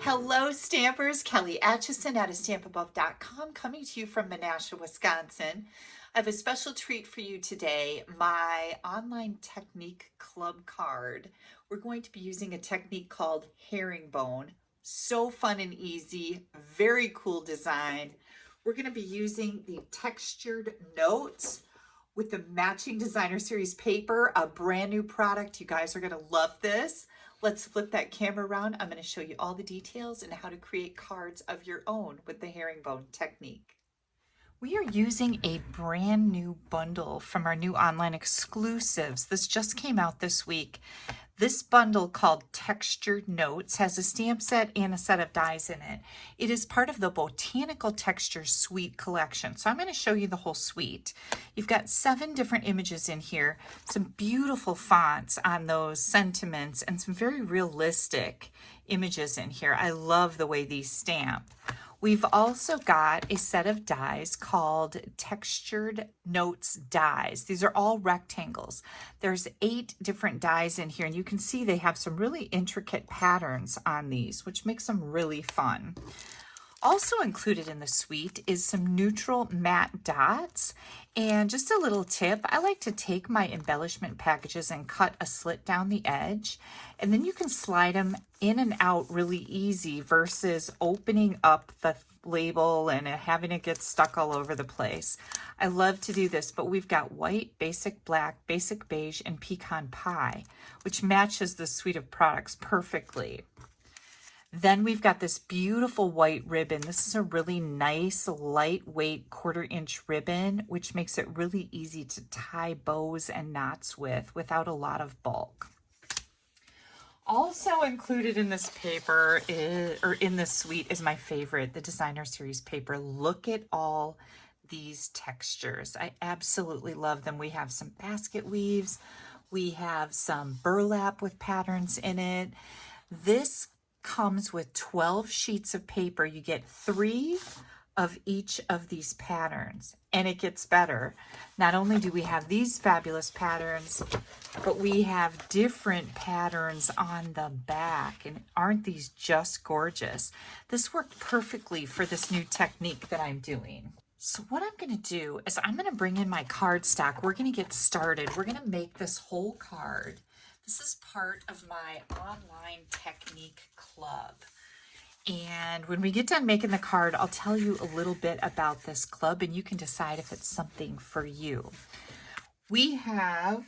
Hello stampers, Kelly Acheson at AStampAbove.com coming to you from Menasha, Wisconsin. I have a special treat for you today, my online technique club card. We're going to be using a technique called Herringbone. So fun and easy, very cool design. We're going to be using the textured notes with the matching designer series paper, a brand new product. You guys are going to love this. Let's flip that camera around. I'm going to show you all the details and how to create cards of your own with the herringbone technique. We are using a brand new bundle from our new online exclusives. This just came out this week. This bundle called Textured Notes has a stamp set and a set of dies in it. It is part of the Botanical Textures Suite collection. So I'm going to show you the whole suite. You've got 7 different images in here, some beautiful fonts on those sentiments, and some very realistic images in here. I love the way these stamp. We've also got a set of dies called Textured Notes dies. These are all rectangles. There's 8 different dies in here, and you can see they have some really intricate patterns on these, which makes them really fun. Also included in the suite is some neutral matte dots. And just a little tip, I like to take my embellishment packages and cut a slit down the edge, and then you can slide them in and out really easy versus opening up the label and having it get stuck all over the place. I love to do this, but we've got white, basic black, basic beige, and pecan pie, which matches the suite of products perfectly. Then we've got this beautiful white ribbon. This is a really nice, lightweight 1/4 inch ribbon, which makes it really easy to tie bows and knots with without a lot of bulk. Also included in this paper in this suite is my favorite, the designer series paper. Look at all these textures. I absolutely love them. We have some basket weaves. We have some burlap with patterns in it. This comes with 12 sheets of paper. You get 3 of each of these patterns, and it gets better. Not only do we have these fabulous patterns, but we have different patterns on the back, and aren't these just gorgeous? This worked perfectly for this new technique that I'm doing. So what I'm going to do is I'm going to bring in my cardstock. We're going to get started. We're going to make this whole card. This is part of my online technique club. And when we get done making the card, I'll tell you a little bit about this club, and you can decide if it's something for you. We have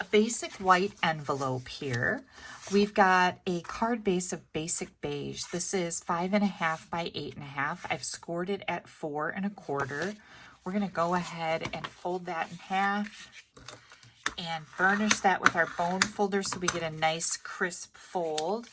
a basic white envelope here. We've got a card base of basic beige. This is 5.5 by 8.5. I've scored it at 4 1/4. We're going to go ahead and fold that in half and burnish that with our bone folder so we get a nice crisp fold.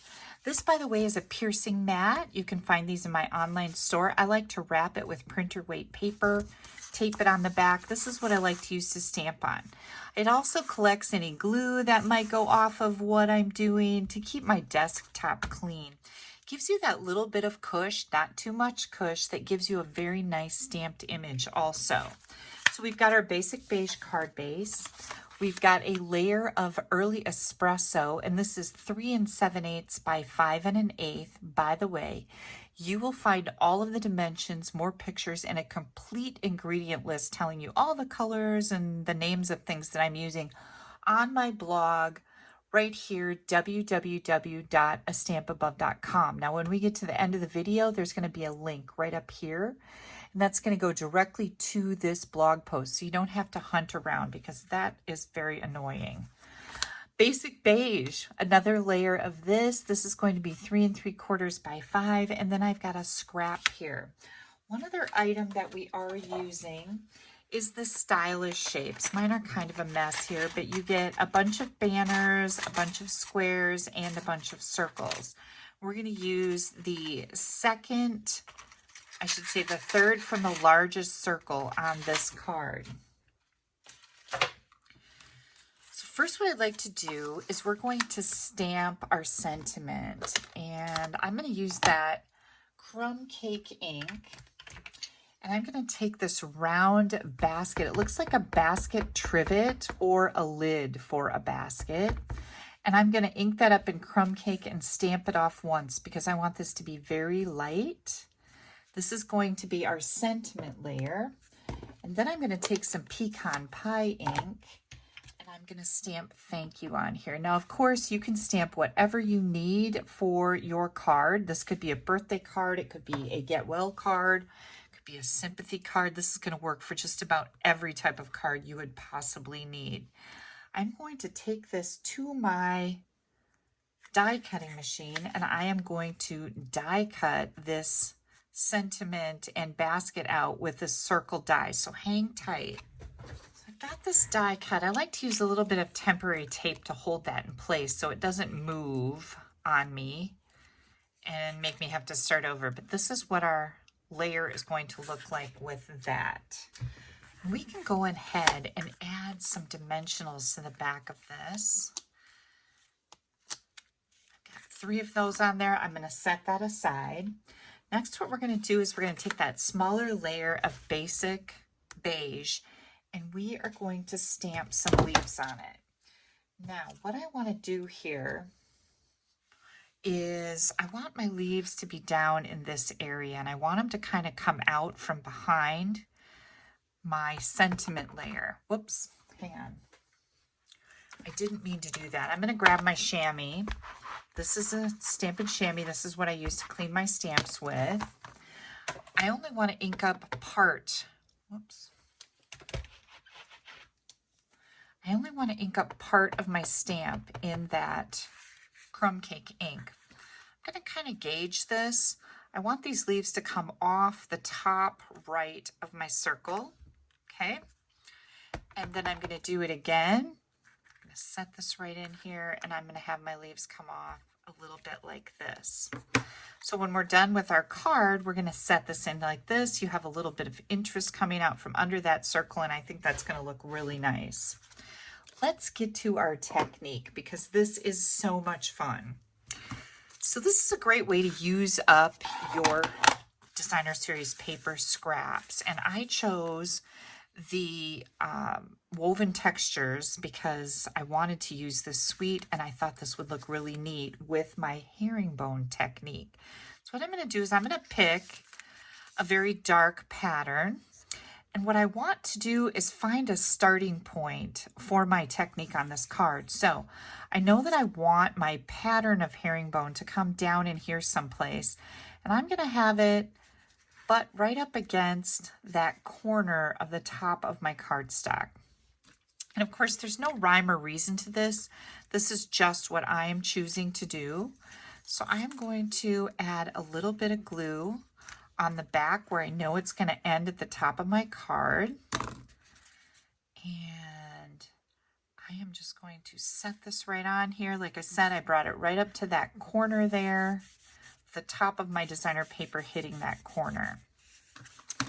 This, by the way, is a piercing mat. You can find these in my online store. I like to wrap it with printer weight paper, tape it on the back. This is what I like to use to stamp on. It also collects any glue that might go off of what I'm doing to keep my desktop clean. Gives you that little bit of cush, not too much cush, that gives you a very nice stamped image also. So we've got our basic beige card base. We've got a layer of early espresso, and this is 3 7/8 by 5 1/8. By the way, you will find all of the dimensions, more pictures, and a complete ingredient list telling you all the colors and the names of things that I'm using on my blog right here, www.AStampAbove.com. Now, when we get to the end of the video, there's going to be a link right up here, and that's going to go directly to this blog post, so you don't have to hunt around because that is very annoying. Basic beige, another layer of this. This is going to be 3 3/4 by 5, and then I've got a scrap here. One other item that we are using is the stylish shapes. Mine are kind of a mess here, but you get a bunch of banners, a bunch of squares, and a bunch of circles. We're going to use the third from the largest circle on this card. So first what I'd like to do is we're going to stamp our sentiment, and I'm going to use that crumb cake ink. And I'm going to take this round basket. It looks like a basket trivet or a lid for a basket. And I'm going to ink that up in crumb cake and stamp it off once because I want this to be very light. This is going to be our sentiment layer. And then I'm going to take some pecan pie ink and I'm going to stamp thank you on here. Now, of course, you can stamp whatever you need for your card. This could be a birthday card. It could be a get well card. It could be a sympathy card. This is going to work for just about every type of card you would possibly need. I'm going to take this to my die cutting machine and I am going to die cut this sentiment and basket out with this circle die. So hang tight. So I've got this die cut. I like to use a little bit of temporary tape to hold that in place so it doesn't move on me and make me have to start over. But this is what our layer is going to look like with that. We can go ahead and add some dimensionals to the back of this. I've got 3 of those on there. I'm going to set that aside. Next, what we're going to do is we're going to take that smaller layer of basic beige and we are going to stamp some leaves on it. Now, what I want to do here is I want my leaves to be down in this area and I want them to kind of come out from behind my sentiment layer. Whoops, hang on. I didn't mean to do that. I'm going to grab my chamois. This is a Stampin' Chamois. This is what I use to clean my stamps with. I only want to ink up part. Whoops. I only want to ink up part of my stamp in that crumb cake ink. I'm going to kind of gauge this. I want these leaves to come off the top right of my circle. Okay. And then I'm going to do it again. I'm going to set this right in here and I'm going to have my leaves come off a little bit like this. So when we're done with our card, we're going to set this in like this. You have a little bit of interest coming out from under that circle, and I think that's going to look really nice. Let's get to our technique because this is so much fun. So this is a great way to use up your designer series paper scraps, and I chose the woven textures because I wanted to use this suite and I thought this would look really neat with my herringbone technique. So what I'm going to do is I'm going to pick a very dark pattern, and what I want to do is find a starting point for my technique on this card. So I know that I want my pattern of herringbone to come down in here someplace, and I'm going to have it but right up against that corner of the top of my cardstock. And of course, there's no rhyme or reason to this. This is just what I am choosing to do. So I am going to add a little bit of glue on the back where I know it's going to end at the top of my card. And I am just going to set this right on here. Like I said, I brought it right up to that corner there. The top of my designer paper hitting that corner.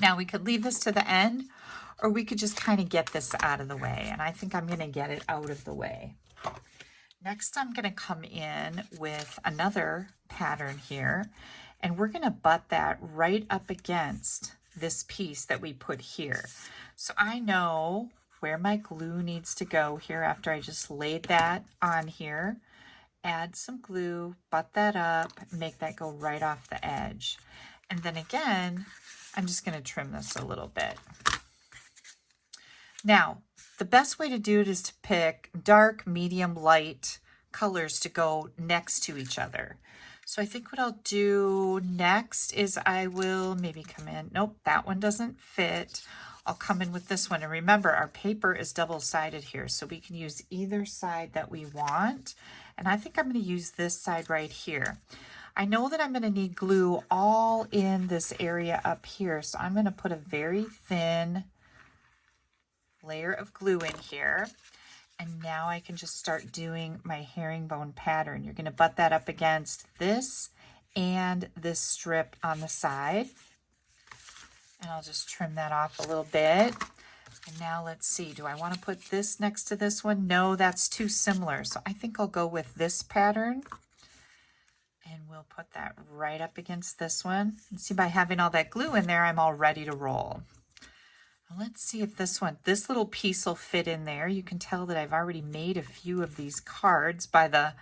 Now we could leave this to the end, or we could just kind of get this out of the way, and I think I'm going to get it out of the way. Next, I'm going to come in with another pattern here, and we're going to butt that right up against this piece that we put here. So I know where my glue needs to go here after I just laid that on here. Add some glue, butt that up, make that go right off the edge. And then again, I'm just going to trim this a little bit. Now, the best way to do it is to pick dark, medium, light colors to go next to each other. So I think what I'll do next is I will maybe come in. Nope, that one doesn't fit. I'll come in with this one. And remember, our paper is double-sided here, so we can use either side that we want. And I think I'm going to use this side right here. I know that I'm going to need glue all in this area up here, so I'm going to put a very thin layer of glue in here. And now I can just start doing my herringbone pattern. You're going to butt that up against this and this strip on the side. And I'll just trim that off a little bit. And now let's see, do I want to put this next to this one? No, that's too similar. So I think I'll go with this pattern. And we'll put that right up against this one. And see, by having all that glue in there, I'm all ready to roll. Let's see if this little piece will fit in there. You can tell that I've already made a few of these cards by the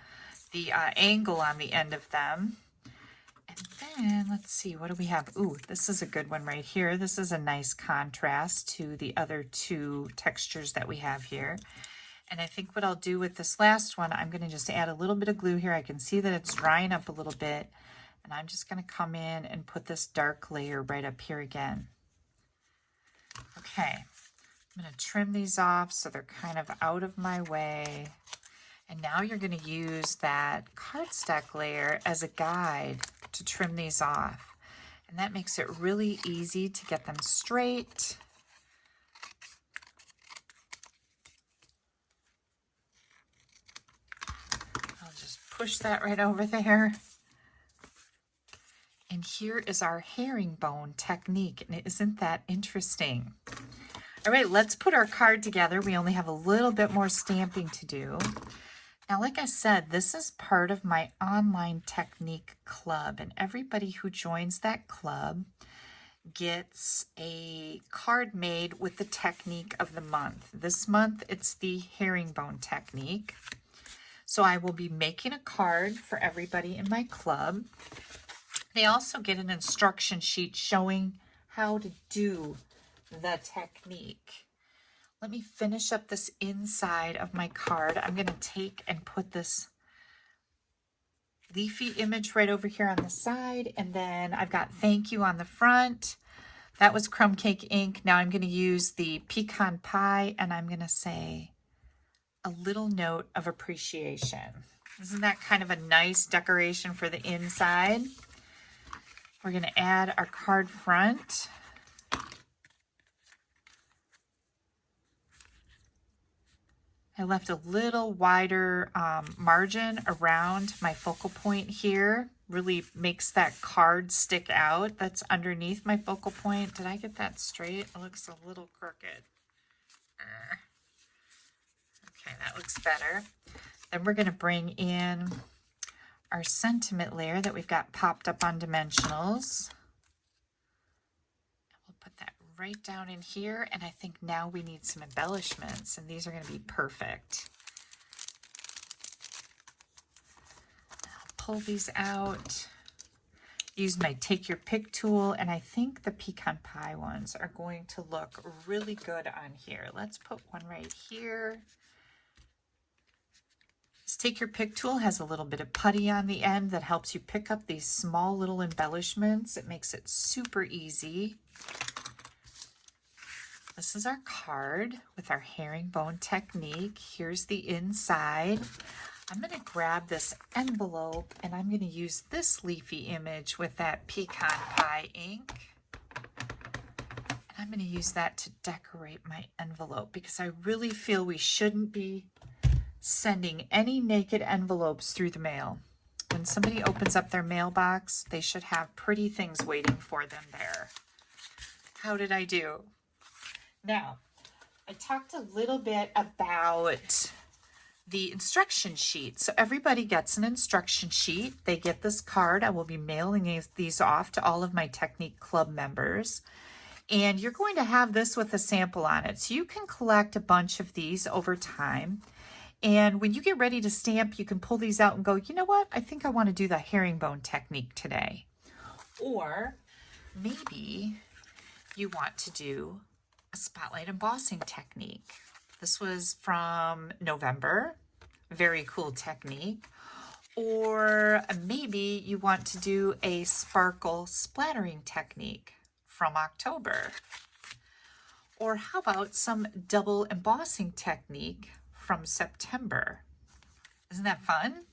angle on the end of them. And then let's see, what do we have? Ooh, this is a good one right here. This is a nice contrast to the other two textures that we have here. And I think what I'll do with this last one, I'm going to just add a little bit of glue here. I can see that it's drying up a little bit. And I'm just going to come in and put this dark layer right up here again. Okay, I'm going to trim these off so they're kind of out of my way. And now you're going to use that cardstock layer as a guide to trim these off. And that makes it really easy to get them straight. I'll just push that right over there. And here is our herringbone technique, and isn't that interesting? All right, let's put our card together. We only have a little bit more stamping to do. Now, like I said, this is part of my online technique club, and everybody who joins that club gets a card made with the technique of the month. This month, it's the herringbone technique. So I will be making a card for everybody in my club. They also get an instruction sheet showing how to do the technique. Let me finish up this inside of my card. I'm going to take and put this leafy image right over here on the side, and then I've got thank you on the front. That was crumb cake ink. Now I'm going to use the pecan pie, and I'm going to say a little note of appreciation. Isn't that kind of a nice decoration for the inside? We're going to add our card front. I left a little wider margin around my focal point here. Really makes that card stick out. That's underneath my focal point. Did I get that straight? It looks a little crooked. Okay, that looks better. Then we're going to bring in our sentiment layer that we've got popped up on dimensionals. We'll put that right down in here, and I think now we need some embellishments, and these are going to be perfect. I'll pull these out, use my take your pick tool, and I think the pecan pie ones are going to look really good on here. Let's put one right here. This take your pick tool has a little bit of putty on the end that helps you pick up these small little embellishments. It makes it super easy. This is our card with our herringbone technique. Here's the inside. I'm going to grab this envelope, and I'm going to use this leafy image with that pecan pie ink. And I'm going to use that to decorate my envelope because I really feel we shouldn't be sending any naked envelopes through the mail. When somebody opens up their mailbox, they should have pretty things waiting for them there. How did I do? Now, I talked a little bit about the instruction sheet. So everybody gets an instruction sheet. They get this card. I will be mailing these off to all of my Technique Club members. And you're going to have this with a sample on it. So you can collect a bunch of these over time. And when you get ready to stamp, you can pull these out and go, you know what? I think I want to do the herringbone technique today. Or maybe you want to do a spotlight embossing technique. This was from November. Very cool technique. Or maybe you want to do a sparkle splattering technique from October. Or how about some double embossing technique from September? Isn't that fun?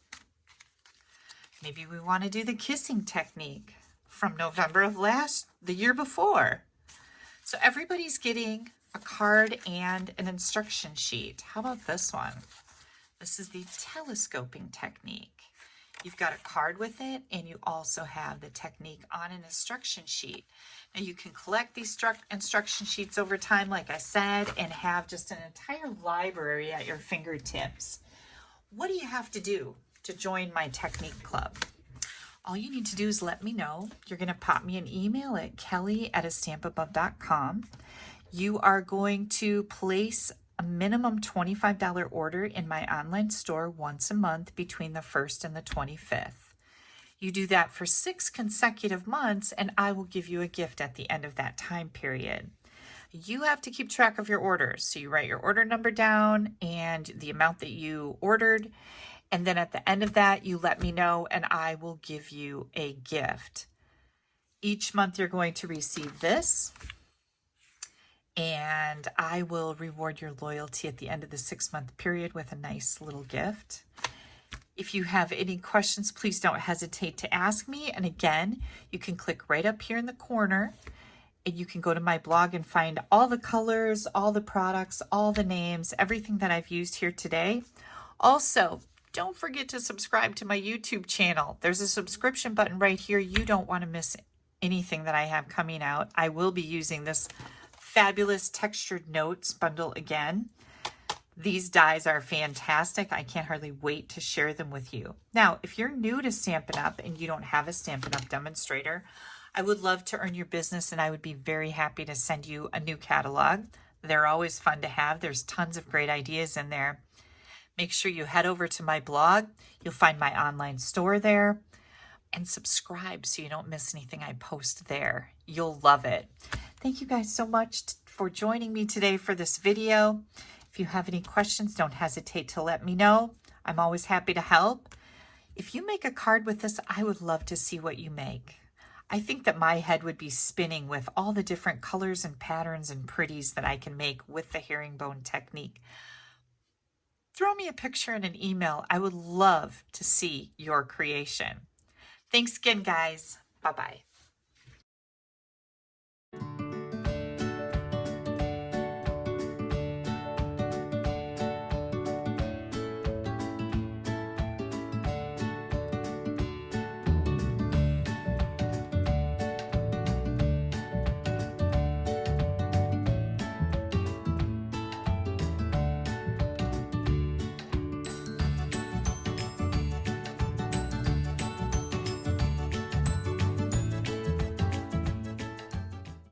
Maybe we want to do the kissing technique from November of the year before. So everybody's getting a card and an instruction sheet. How about this one? This is the telescoping technique. You've got a card with it, and you also have the technique on an instruction sheet. Now you can collect these instruction sheets over time, like I said, and have just an entire library at your fingertips. What do you have to do to join my Technique Club? All you need to do is let me know. You're going to pop me an email at kelly@AStampAbove.com. You are going to place a minimum $25 order in my online store once a month between the 1st and the 25th. You do that for 6 consecutive months, and I will give you a gift at the end of that time period. You have to keep track of your orders. So you write your order number down and the amount that you ordered. And then at the end of that, you let me know and I will give you a gift. Each month you're going to receive this, and I will reward your loyalty at the end of the 6-month period with a nice little gift. If you have any questions, please don't hesitate to ask me. And again, you can click right up here in the corner and you can go to my blog and find all the colors, all the products, all the names, everything that I've used here today. Also, don't forget to subscribe to my YouTube channel. There's a subscription button right here. You don't want to miss anything that I have coming out. I will be using this fabulous textured notes bundle again. These dies are fantastic. I can't hardly wait to share them with you. Now, if you're new to Stampin' Up! And you don't have a Stampin' Up! Demonstrator, I would love to earn your business and I would be very happy to send you a new catalog. They're always fun to have. There's tons of great ideas in there. Make sure you head over to my blog. You'll find my online store there. And subscribe so you don't miss anything I post there. You'll love it. Thank you guys so much for joining me today for this video. If you have any questions, don't hesitate to let me know. I'm always happy to help. If you make a card with this, I would love to see what you make. I think that my head would be spinning with all the different colors and patterns and pretties that I can make with the herringbone technique. Throw me a picture in an email. I would love to see your creation. Thanks again, guys. Bye-bye.